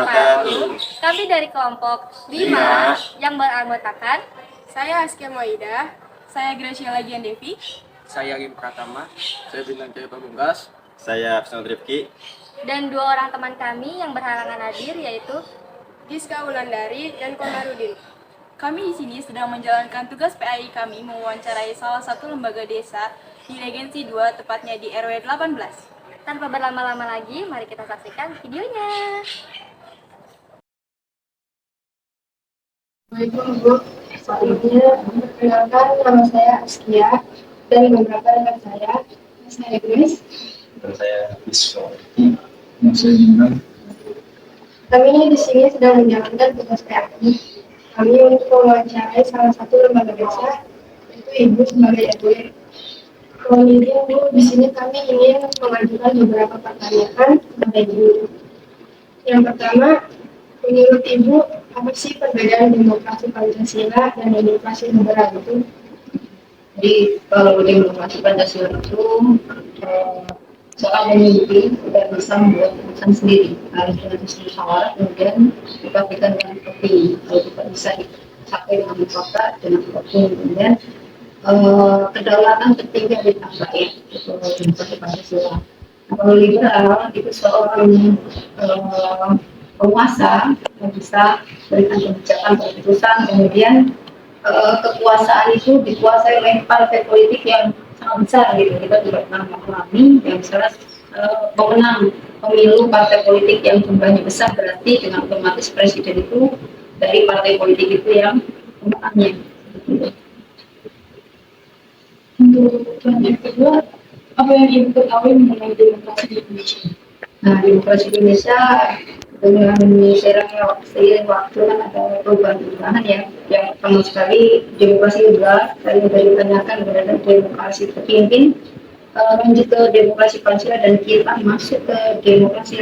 wabarakatuh. Kami dari kelompok 5 yang beranggotakan saya Askia Maida, saya Graciela Gian Devi, saya Kim Pratama, saya Bintang Jaya Pamungkas, saya Absel Rifki, dan 2 orang teman kami yang berhalangan hadir yaitu Giska Wulandari dan Komarudin. Kami di sini sedang menjalankan tugas PAI kami mewawancarai salah satu lembaga desa di Regensi 2, tepatnya di RW 18. Tanpa berlama-lama lagi, mari kita saksikan videonya. Assalamualaikum Bu. Sebelumnya perkenalkan, nama saya Askia dan beberapa rekan saya Grace dan saya Biswa. Kami di sini sedang menjalankan tugas PAI. Kami untuk mewawancarai salah satu lembaga desa, yaitu Ibu sebagai RW. Kemudian Bu, di sini kami ingin mengajukan beberapa pertanyaan kepada Ibu. Yang pertama, menurut Ibu, apa sih perbedaan demokrasi Pancasila dan demokrasi liberal itu? Jadi kalau demokrasi Pancasila itu seorang pemimpin tidak bisa membuat keputusan sendiri, harus dengan musyawarah kemudian dipastikan dengan terpilih. Kalau tidak bisa dicapai dengan mufakat dengan apapun, kemudian kedaulatan tertinggi di tangan rakyat itu demokrasi Pancasila. Nah, kalau liberal itu seorang penguasa yang bisa berikan kebijakan keputusan, kemudian kekuasaan itu dikuasai oleh partai politik yang sangat besar gitu. Kita juga pernah mengalami yang misalnya pemenang pemilu partai politik yang jumlahnya besar, berarti dengan otomatis presiden itu dari partai politik itu yang pemenangnya. Untuk yang kedua, apa yang Ibu ketahui mengenai demokrasi di Indonesia? Nah, demokrasi Indonesia dengan seiring waktu kan ada perubahan ya. Yang pertama sekali demokrasi liberal, tadi sudah ditanyakan berada demokrasi terpimpin, lanjut ke demokrasi Pancasila dan kita masuk ke demokrasi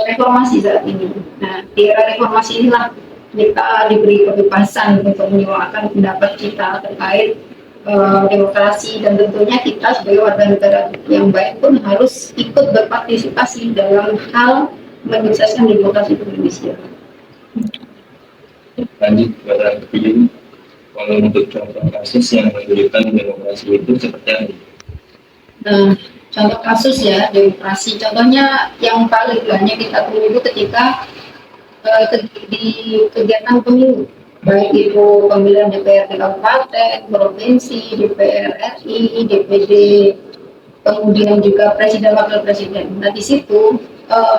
reformasi saat ini. Nah, di era reformasi inilah kita diberi kebebasan untuk menyuarakan pendapat kita terkait demokrasi, dan tentunya kita sebagai warga negara yang baik pun harus ikut berpartisipasi dalam hal menyukseskan demokrasi di Indonesia. Lanjut pada video, kalau untuk contoh kasus yang menunjukkan demokrasi itu seperti apa? Nah, contoh kasus ya demokrasi, contohnya yang paling banyak kita temui itu ketika di kegiatan pemilu, baik itu pemilihan DPRD kabupaten, provinsi, DPR RI, DPD, kemudian juga presiden wakil presiden. Nah, di situ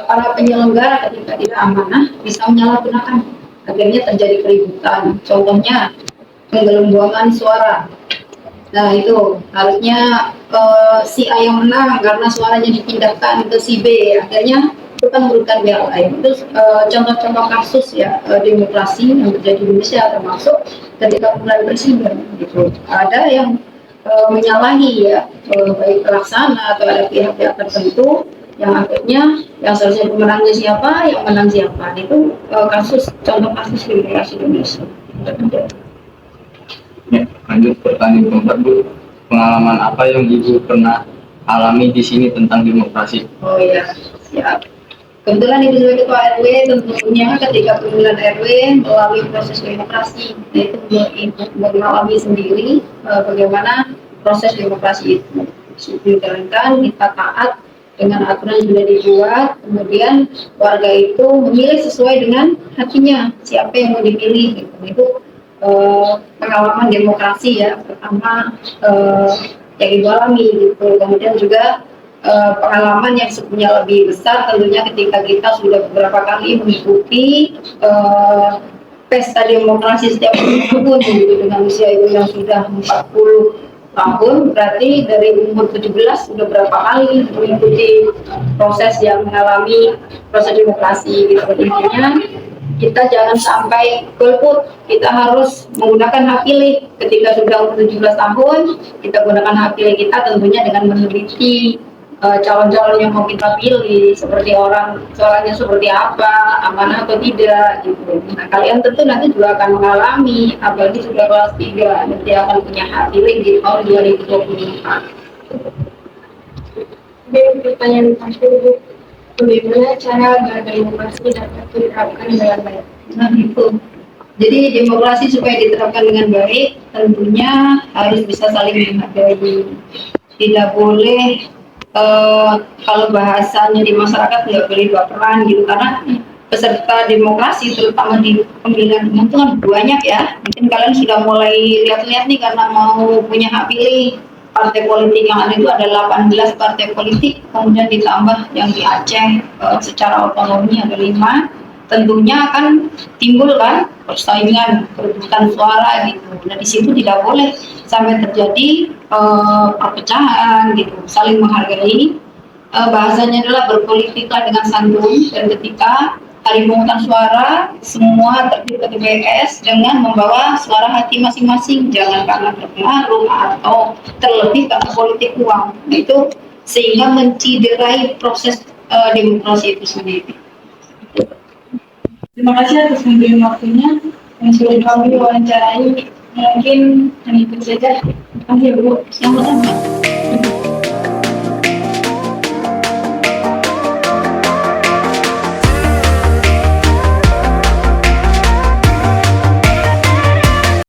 para penyelenggara ketika tidak amanah bisa menyalahgunakan, akhirnya terjadi keributan. Contohnya penggelembungan suara. Nah, itu harusnya si A yang menang karena suaranya dipindahkan ke si B, akhirnya itu kan merugikan pihak lain. Itu contoh-contoh kasus ya demokrasi yang terjadi di Indonesia, termasuk ketika pemilihan presiden gitu. Ada yang menyalahi ya baik pelaksana atau ada pihak-pihak tertentu yang akhirnya yang seharusnya pemenangnya siapa, yang menang siapa. Itu contoh kasus demokrasi Indonesia. Ya, lanjut pertanyaan keempat Bu, pengalaman apa yang Ibu pernah alami di sini tentang demokrasi? Oh ya, siap. Kebetulan Ibu sebagai ketua RW, tentunya ketika pemilihan RW melalui proses demokrasi, itu Ibu mengalami sendiri bagaimana proses demokrasi itu dijalankan, kita taat dengan aturan yang sudah dibuat, kemudian warga itu memilih sesuai dengan hatinya siapa yang mau dipilih gitu. Itu pengalaman demokrasi ya pertama yang Ibu alami gitu. Kemudian juga pengalaman yang sebenarnya lebih besar tentunya ketika kita sudah beberapa kali mengikuti pesta demokrasi setiap tahun gitu, dengan usia Ibu yang sudah 40 tahun, berarti dari umur 17 sudah berapa kali mengikuti proses yang mengalami proses demokrasi gitu. Intinya kita jangan sampai golput, kita harus menggunakan hak pilih. Ketika sudah umur 17 tahun, kita gunakan hak pilih kita tentunya dengan meneliti calon-calon yang mau kita pilih, seperti suaranya seperti apa, amanah atau tidak gitu. Nah, kalian tentu nanti juga akan mengalami, apalagi sudah kelas 3, nanti akan punya hak pilih di tahun 2024. Pertanyaan terakhir Bu, bagaimana cara agar demokrasi dapat diterapkan dengan baik. Nah, itu. Jadi demokrasi supaya diterapkan dengan baik tentunya harus bisa saling menghargai. Tidak boleh kalau bahasanya di masyarakat nggak boleh baperan gitu, karena peserta demokrasi terutama di pemilihan umum itu kan banyak ya. Mungkin kalian sudah mulai lihat-lihat nih karena mau punya hak pilih. Partai politik yang ada itu ada 18 partai politik, kemudian ditambah yang di Aceh secara otonomi ada 5. Tentunya akan timbul kan persaingan perebutan suara gitu. Nah di situ tidak boleh sampai terjadi perpecahan gitu, saling menghargai. Bahasanya adalah berpolitiklah dengan santun, dan ketika hari pemungutan suara semua tertib ke TPS dengan membawa suara hati masing-masing, jangan karena terpengaruh atau terlebih karena politik uang. Nah, itu sehingga menciderai proses demokrasi itu sendiri. Terima kasih atas pemberian waktunya yang sudah kami wawancarai. Mungkin hanya itu saja. Terima kasih Bu. Sama-sama.